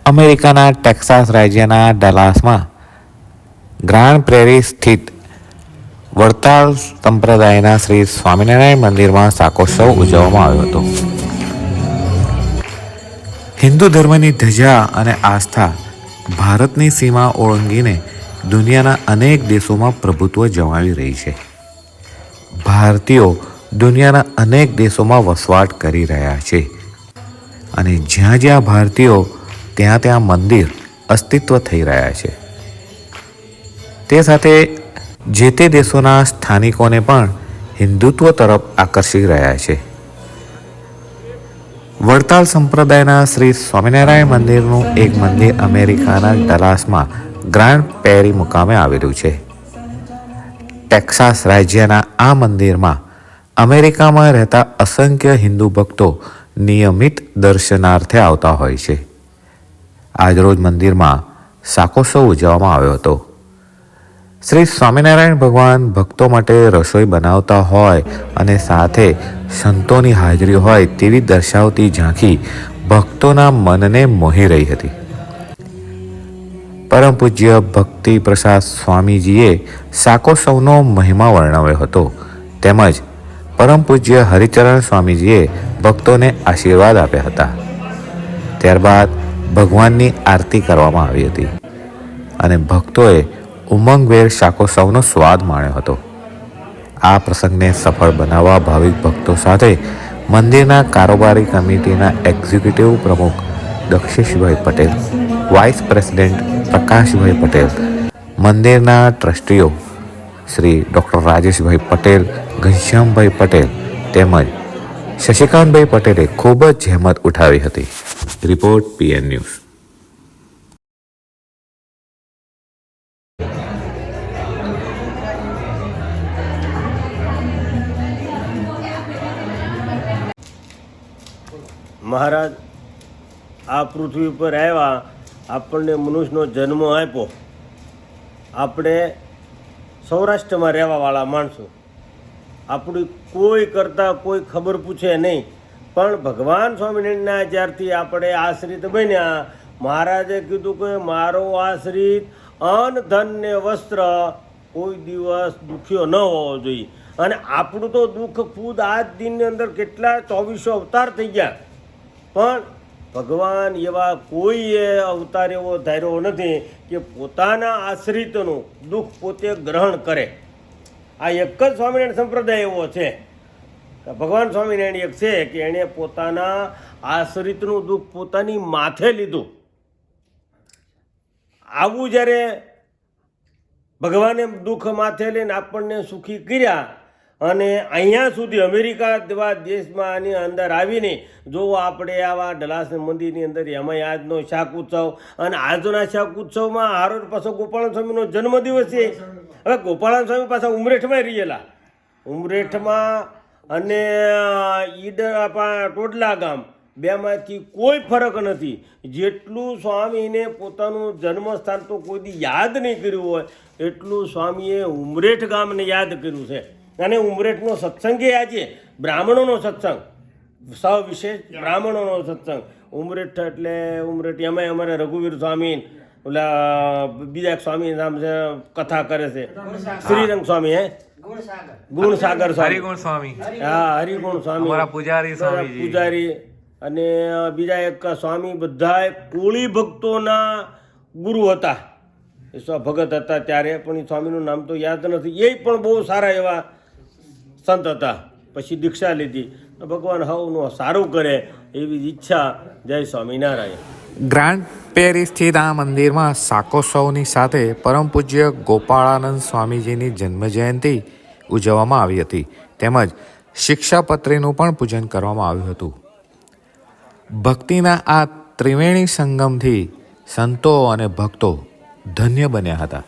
અમેરિકાના ટેક્સાસ રાજ્યના ડલાસમાં ગ્રાન્ડ પ્રેરી સ્થિત વડતાલ સંપ્રદાયના શ્રી સ્વામિનારાયણ મંદિરમાં શાકોત્સવ ઉજવવામાં આવ્યો હતો. હિન્દુ ધર્મની ધજા અને આસ્થા ભારતની સીમા ઓળંગીને દુનિયાના અનેક દેશોમાં પ્રભુત્વ જમાવી રહી છે. ભારતીયો દુનિયાના અનેક દેશોમાં વસવાટ કરી રહ્યા છે અને જ્યાં જ્યાં ભારતીયો ત્યાં ત્યાં મંદિર અસ્તિત્વ થઈ રહ્યા છે. તે સાથે જે તે દેશોના સ્થાનિકોને પણ હિન્દુત્વ તરફ આકર્ષી રહ્યા છે. વડતાલ સંપ્રદાયના શ્રી સ્વામિનારાયણ મંદિરનું એક મંદિર અમેરિકાના ડલાસમાં ગ્રાન્ડ પ્રેરી મુકામે આવેલું છે. ટેક્સાસ રાજ્યના આ મંદિરમાં અમેરિકામાં રહેતા અસંખ્ય હિન્દુ ભક્તો નિયમિત દર્શનાર્થે આવતા હોય છે. આજરોજ મંદિરમાં શાકોત્સવ ઉજવવામાં આવ્યો હતો. શ્રી સ્વામિનારાયણ ભગવાન ભક્તો માટે રસોઈ બનાવતા હોય અને સાથે સંતોની હાજરી હોય તેવી દર્શાવતી ઝાંખી ભક્તોના મનને મોહી રહી હતી. પરમ પૂજ્ય ભક્તિ પ્રસાદ સ્વામીજીએ શાકોત્સવનો મહિમા વર્ણવ્યો હતો તેમજ પરમ પૂજ્ય હરિચરણ સ્વામીજીએ ભક્તોને આશીર્વાદ આપ્યા હતા. ત્યારબાદ ભગવાનની આરતી કરવામાં આવી હતી અને ભક્તોએ ઉમંગભેર શાકોત્સવનો સ્વાદ માણ્યો હતો. આ પ્રસંગને સફળ બનાવવા ભાવિક ભક્તો સાથે મંદિરના કારોબારી કમિટીના એક્ઝિક્યુટિવ પ્રમુખ દક્ષેશભાઈ પટેલ, વાઇસ પ્રેસિડેન્ટ પ્રકાશભાઈ પટેલ, મંદિરના ટ્રસ્ટીઓ શ્રી ડૉક્ટર રાજેશભાઈ પટેલ, ઘનશ્યામભાઈ પટેલ તેમજ શશિકાંતભાઈ પટેલે ખૂબ જ જહેમત ઉઠાવી હતી. Report PN news. મહારાજ આ પૃથ્વી ઉપર આવ્યા, આપણને મનુષ્યનો જન્મ આપ્યો. આપણે સૌરાષ્ટ્રમાં રહેવાવાળા માણસો, આપણી કોઈ કરતાં કોઈ ખબર પૂછે નહીં. પણ ભગવાન સ્વામિનારાયણના જ્યારથી આપણે આશ્રિત બન્યા, મહારાજે કીધું કે મારો આશ્રિત અન્ન ધન ને વસ્ત્ર કોઈ દિવસ દુખ્યો ન હોવો જોઈએ. અને આપણું તો દુઃખ ખુદ આ જ દિનની અંદર કેટલા 2400 અવતાર થઈ ગયા, પણ ભગવાન એવા કોઈએ અવતાર એવો ધાર્યો નથી કે પોતાના આશ્રિતનું દુઃખ પોતે ગ્રહણ કરે. આ એક જ સ્વામિનારાયણ સંપ્રદાય એવો છે. ભગવાન સ્વામિનારાયણ એક છે કે એણે પોતાના આશ્રિતનું દુઃખ પોતાની માથે લીધું. આવું જ્યારે ભગવાને દુઃખ માથે લઈને આપણને સુખી કર્યા અને અહીંયા સુધી અમેરિકા જેવા દેશમાં આની અંદર આવીને જો આપણે આવા ડલાસ મંદિરની અંદર એમાંય આજનો શાક ઉત્સવ અને આજના શાક ઉત્સવમાં હારો પાછો ગોપાળન સ્વામીનો જન્મદિવસ છે. હવે ગોપાળન સ્વામી પાછા ઉમરેઠમાં રહેલા, ઉમરેઠમાં અને ટોડલા ગામ બેમાંથી કોઈ ફરક નથી. જેટલું સ્વામીને પોતાનું જન્મસ્થાન તો કોઈ દી યાદ નહીં કર્યું હોય એટલું સ્વામીએ ઉમરેઠ ગામને યાદ કર્યું છે. અને ઉમરેઠનો સત્સંગ એ આજે બ્રાહ્મણોનો સત્સંગ, સવિશેષ બ્રાહ્મણોનો સત્સંગ. ઉમરેઠ એટલે ઉમરેઠ એમાંય અમારે રઘુવીર સ્વામી, ઓલા બીજા એક સ્વામી નામ છે, કથા કરે છે, શ્રીરંગ સ્વામી, ગુણસાગર સ્વામી, હા હરિગુણ સ્વામી, પૂજારી અને બીજા એક સ્વામી, બધા કોળી ભક્તોના ગુરુ હતા, ભગત હતા ત્યારે, પણ એ સ્વામીનું નામ તો યાદ નથી. એ પણ બહુ સારા એવા સંત હતા. પછી દીક્ષા લીધી. ભગવાન હવનું સારું કરે એવી ઈચ્છા. જય સ્વામિનારાયણ. ગ્રાન્ડ પ્રેરી સ્થિત આ મંદિરમાં શાકોત્સવની સાથે પરમ પૂજ્ય ગોપાળાનંદ સ્વામીજીની જન્મજયંતિ ઉજવવામાં આવી હતી તેમજ શિક્ષાપત્રીનું પણ પૂજન કરવામાં આવ્યું હતું. ભક્તિના આ ત્રિવેણી સંગમથી સંતો અને ભક્તો ધન્ય બન્યા હતા.